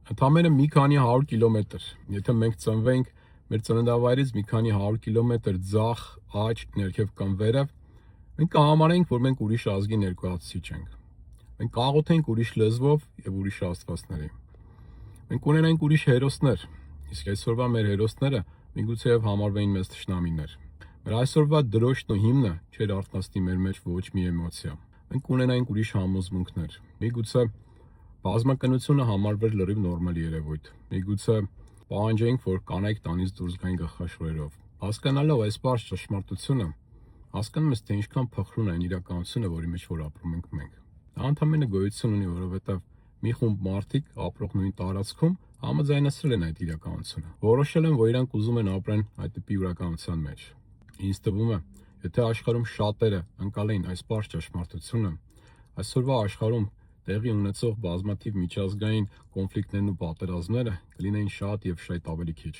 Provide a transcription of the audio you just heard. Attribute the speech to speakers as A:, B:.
A: Ընդամենը մի քանի 100 կիլոմետր, եթե մենք ծնվենք մեր ծննդավայրից մի քանի 100 կիլոմետր ձախ, աջ, ներքև կամ վերև, մենք կհամարենք, որ մենք ուրիշ ազգի ներկայացուցիչ ենք։ Մենք կաղոթենք ուրիշ լեզվով եւ ուրիշ աստվածների։ Մենք ունենանք ուրիշ հերոսներ, իսկ այսօրվա մեր հերոսները միգուցեև համարվեին մեզ թշնամիներ։ Մեր այսօրվա դրոշն ու հիմնը չէր արթնացնի մեր մեջ ոչ մի էմոցիա։ Մենք ունենայինք ուրիշ համոզմունքներ։ Միգուցե բազմակնությունը համարվեր լրիվ նորմալ երևույթ։ Միգուցե պահանջեինք, որ կանայք տանից դուրս գային գլխաշորերով։ Հասկանալով այս բարձ ճշմարտությունը, հասկանում ես, թե ինչքան փխրուն է այն իրականությունը, որի մեջ որ ապրում ենք մենք։ Դա ընդհանրապես գոյություն ունի, որովհետև մի խումբ մարդիկ ապրող նույն տարածքում համաձայնացրել են այդ իրականությունը։ Որոշել են, որ իրանք ուզում են ապրեն այդ տիպի իրականության մեջ։ Ինձ թվում է, եթե աշխարհում շատերը ընկալեին այս բարձ ճշմարտությունը, այսօրվա աշխարհում տեղի ունեցող բազմաթիվ միջազգային կոնֆլիկտներն ու պատերազմները կլինեին շատ եւ շատ ավելի քիչ։